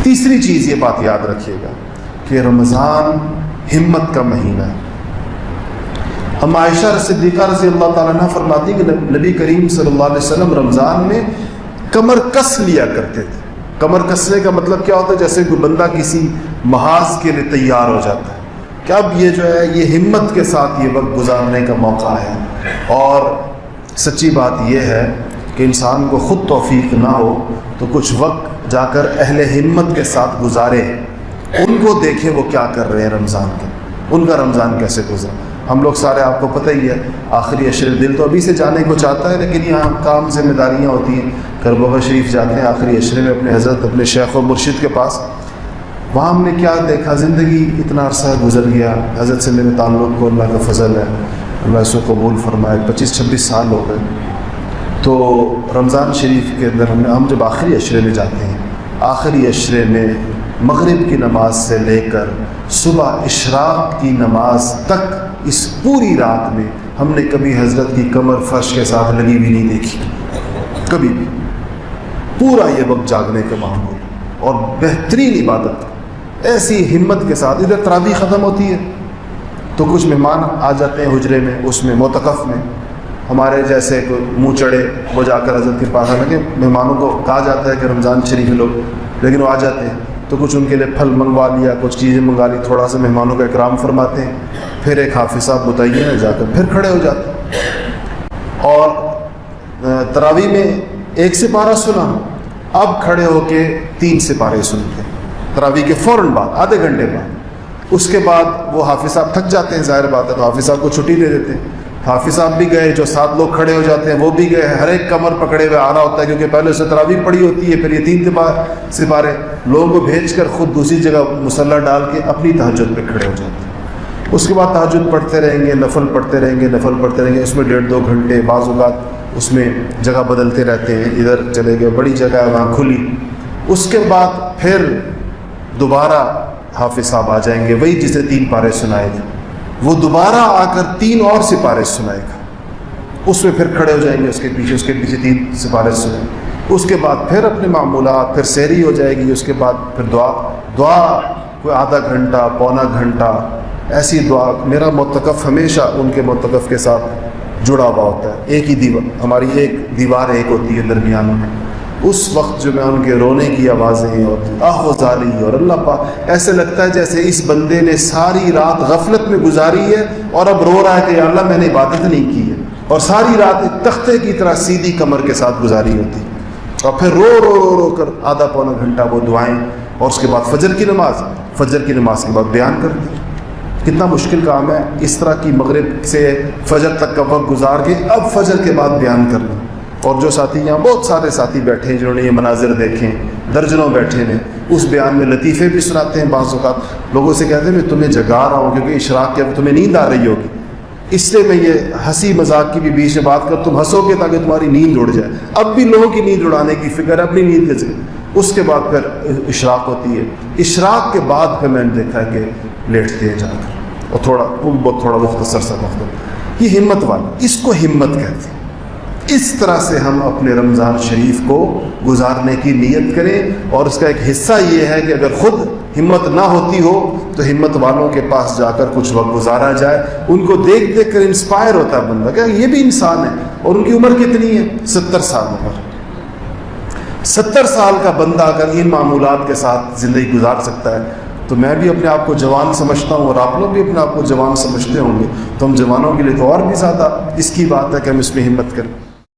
تیسری چیز یہ بات یاد رکھیے گا کہ رمضان ہمت کا مہینہ ہے. ہم عائشہ صدیقہ رضی اللہ تعالیٰ عنہ فرماتی کہ نبی کریم صلی اللہ علیہ وسلم رمضان میں کمر کس لیا کرتے تھے. کمر کسنے کا مطلب کیا ہوتا ہے؟ جیسے کوئی بندہ کسی محاذ کے لیے تیار ہو جاتا ہے کہ اب یہ جو ہے یہ ہمت کے ساتھ یہ وقت گزارنے کا موقع ہے. اور سچی بات یہ ہے کہ انسان کو خود توفیق نہ ہو تو کچھ وقت جا کر اہل ہمت کے ساتھ گزارے, ان کو دیکھے وہ کیا کر رہے ہیں رمضان کے, ان کا رمضان کیسے گزرا. ہم لوگ سارے آپ کو پتہ ہی ہے آخری عشرے, دل تو ابھی سے جانے کو چاہتا ہے لیکن یہاں کام ذمہ داریاں ہوتی ہیں. کربلا شریف جاتے ہیں آخری عشرے میں اپنے حضرت اپنے شیخ و مرشد کے پاس. وہاں ہم نے کیا دیکھا, زندگی اتنا عرصہ گزر گیا, حضرت سے میرے تعلق کو اللہ کا فضل ہے, اللہ اس کو قبول فرمائے, 25-26 سال ہو گئے. تو رمضان شریف کے اندر ہم جب آخری عشرے میں جاتے ہیں, آخری عشرے میں مغرب کی نماز سے لے کر صبح اشراق کی نماز تک اس پوری رات میں ہم نے کبھی حضرت کی کمر فرش کے ساتھ لگی بھی نہیں دیکھی, کبھی بھی. پورا یہ وقت جاگنے کا معمول اور بہترین عبادت, ایسی ہمت کے ساتھ. ادھر تراویح ختم ہوتی ہے تو کچھ مہمان آ جاتے ہیں حجرے میں, اس میں معتکف میں, ہمارے جیسے کوئی منہ چڑھے وہ جا کر حضرت کے پاس. حالانکہ مہمانوں کو کہا جاتا ہے کہ رمضان شریف لوگ, لیکن وہ آ جاتے ہیں تو کچھ ان کے لیے پھل منگوا لیا, کچھ چیزیں منگوا لی, تھوڑا سا مہمانوں کا اکرام فرماتے ہیں. پھر ایک حافظ صاحب متعین ہے, جا کر پھر کھڑے ہو جاتے ہیں. اور تراویح میں 1 سپارہ سنا, اب کھڑے ہو کے 3 سپارے سنتے ہیں تراویح کے فوراً بعد, آدھے گھنٹے بعد. اس کے بعد وہ حافظ صاحب تھک جاتے ہیں, ظاہر بات ہے, تو حافظ صاحب کو چھٹی دے دیتے ہیں. حافظ صاحب بھی گئے, جو 7 لوگ کھڑے ہو جاتے ہیں وہ بھی گئے, ہر ایک کمر پکڑے ہوئے آ رہا ہوتا ہے کیونکہ پہلے سے تراویح پڑھی ہوتی ہے. پھر یہ 3 سپارے لوگوں کو بھیج کر خود دوسری جگہ مصلی ڈال کے اپنی تہجد پہ کھڑے ہو جاتے ہیں. اس کے بعد تہجد پڑھتے رہیں گے, نفل پڑھتے رہیں گے, نفل پڑھتے رہیں گے. اس میں 1.5-2 گھنٹے, بعض اوقات اس میں جگہ بدلتے رہتے ہیں, ادھر چلے گئے, بڑی جگہ ہے وہاں کھلی. اس کے بعد پھر دوبارہ حافظ صاحب آ جائیں گے, وہی جسے 3 پارے سنائے گے, وہ دوبارہ آ کر 3 اور سپارے سنائے گا. اس میں پھر کھڑے ہو جائیں گے, اس کے پیچھے 3 سپارے سنائیں گے. اس کے بعد پھر اپنے معمولات, پھر سحری ہو جائے گی. اس کے بعد پھر دعا کوئی آدھا گھنٹہ, پونا گھنٹہ, ایسی دعا. میرا معتکف ہمیشہ ان کے معتکف کے ساتھ جڑا ہوا ہوتا ہے. ایک ہی دیوار, ہماری ایک دیوار ایک ہوتی ہے درمیان میں. اس وقت جو میں ان کے رونے کی آوازیں اور آہ و زاری, اور اللہ پاک ایسے لگتا ہے جیسے اس بندے نے ساری رات غفلت میں گزاری ہے اور اب رو رہا ہے کہ یا اللہ میں نے عبادت نہیں کی ہے, اور ساری رات ایک تختے کی طرح سیدھی کمر کے ساتھ گزاری ہوتی, اور پھر رو رو رو رو کر آدھا پونا گھنٹہ وہ دعائیں. اور اس کے بعد فجر کی نماز کے بعد بیان کر دی. کتنا مشکل کام ہے اس طرح کی مغرب سے فجر تک کا وقت گزار کے اب فجر کے بعد بیان کرنا. اور جو ساتھی یہاں بہت سارے ساتھی بیٹھے ہیں جنہوں نے یہ مناظر دیکھے, درجنوں بیٹھے ہیں, اس بیان میں لطیفے بھی سناتے ہیں. بعض اوقات لوگوں سے کہتے ہیں میں تمہیں جگا رہا ہوں کیونکہ اشراق کے اب تمہیں نیند آ رہی ہوگی, اس لیے میں یہ ہنسی مذاق کی بھی بیچ میں بات کر, تم ہنسو گے تاکہ تمہاری نیند اڑ جائے. اب بھی لوگوں کی نیند اڑانے کی فکر ہے, اپنی نیند کے ذریعے. اس کے بعد پھر اشراق ہوتی ہے. اشراق کے بعد پھر میں نے دیکھا کہ لیٹتے ہیں جا کر, اور تھوڑا مختصر سا وقت. یہ ہمت والا, اس کو ہمت کہتے ہیں. اس طرح سے ہم اپنے رمضان شریف کو گزارنے کی نیت کریں. اور اس کا ایک حصہ یہ ہے کہ اگر خود ہمت نہ ہوتی ہو تو ہمت والوں کے پاس جا کر کچھ وقت گزارا جائے. ان کو دیکھ دیکھ کر انسپائر ہوتا ہے بندہ کہ یہ بھی انسان ہے. اور ان کی عمر کتنی ہے؟ 70 سال عمر. 70 سال کا بندہ اگر ان معمولات کے ساتھ زندگی گزار سکتا ہے تو میں بھی اپنے آپ کو جوان سمجھتا ہوں, اور آپ لوگ بھی اپنے آپ کو جوان سمجھتے ہوں گے. تو ہم جوانوں کے لیے تو اور بھی زیادہ اس کی بات ہے کہ ہم اس میں ہمت کریں.